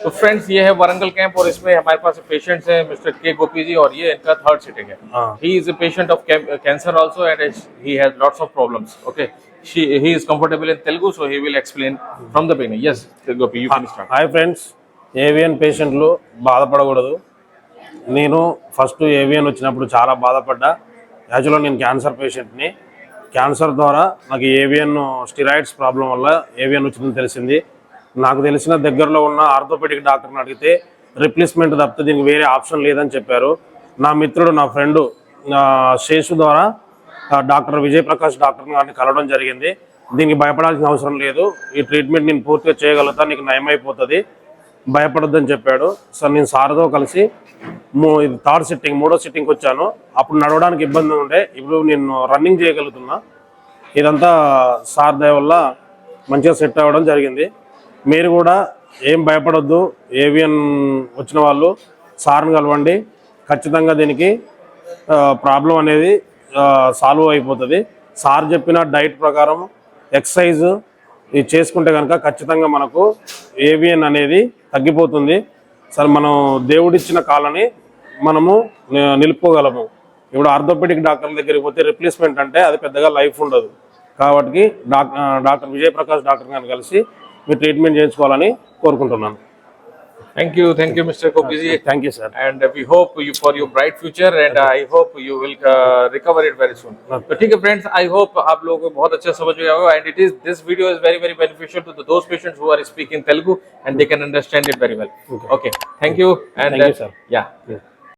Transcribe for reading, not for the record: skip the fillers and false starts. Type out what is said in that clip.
तो फ्रेंड्स ये है वारंगल कैंप और इसमें हमारे पास पेशेंट्स हैं मिस्टर के गोपी जी और ये इनका थर्ड सिटिंग है. He is a patient of cancer also and he has lots of problems. Okay, he is comfortable in Telugu, so he will explain from the beginning. Yes, Gopi, you can start. Hi friends, AVN పేషెంట్లు బాధపడకూడదు. నేను first AVN వచ్చినప్పుడు చాలా బాధపడ్డా. యాక్చువల్గా నేను cancer పేషెంట్ని. Cancer ద్వారా నాకు AVN స్టిరాయిడ్స్ ప్రాబ్లం వల్ల AVN వచ్చిందని తెలిసింది. నాకు తెలిసిన దగ్గరలో ఉన్న ఆర్థోపెడిక్ డాక్టర్ని అడిగితే రిప్లేస్మెంట్ తప్పితే దీనికి వేరే ఆప్షన్ లేదని చెప్పారు. నా మిత్రుడు నా ఫ్రెండు శేషు ద్వారా డాక్టర్ విజయ్ ప్రకాష్ డాక్టర్ గారిని కలవడం జరిగింది. దీనికి భయపడాల్సిన అవసరం లేదు, ఈ ట్రీట్మెంట్ నేను పూర్తిగా చేయగలుగుతా, నీకు నయమైపోతుంది, భయపడొద్దని చెప్పాడు. సో నేను సార్తో కలిసి ఇది థర్డ్ సిట్టింగ్, మూడో సిట్టింగ్కి వచ్చాను. అప్పుడు నడవడానికి ఇబ్బంది ఉండే, ఇప్పుడు నేను రన్నింగ్ చేయగలుగుతున్నా. ఇదంతా సార్ దయ వల్ల మంచిగా సెట్ అవ్వడం జరిగింది. మీరు కూడా ఏం భయపడొద్దు, AVN వచ్చిన వాళ్ళు సార్ని కలవండి, ఖచ్చితంగా దీనికి ప్రాబ్లం అనేది సాల్వ్ అయిపోతుంది. సార్ చెప్పిన డైట్ ప్రకారం ఎక్సర్సైజ్ ఇది చేసుకుంటే కనుక ఖచ్చితంగా మనకు AVN అనేది తగ్గిపోతుంది. సరే, మనం దేవుడిచ్చిన కాలని మనము నిలుపుకోగలము. ఇప్పుడు ఆర్థోపెడిక్ డాక్టర్ల దగ్గరికి పోతే రిప్లేస్మెంట్ అంటే అది పెద్దగా లైఫ్ ఉండదు. కాబట్టి డాక్టర్ విజయ్ ప్రకాష్ డాక్టర్ గారిని కలిసి మీరు ట్రీట్మెంట్ చేయించుకోవాలని కోరుకుంటున్నాను. Thank you, Mr. Gopi ji. Thank you, sir. And we hope you for your bright future, and I hope you will recover it very soon. तो ठीक है friends, I hope आप लोगों को बहुत अच्छा समझ में आया होगा, and this video is very beneficial to those patients who are speaking Telugu and they can understand it very well. Okay, thank you, and thank you, sir. Yeah.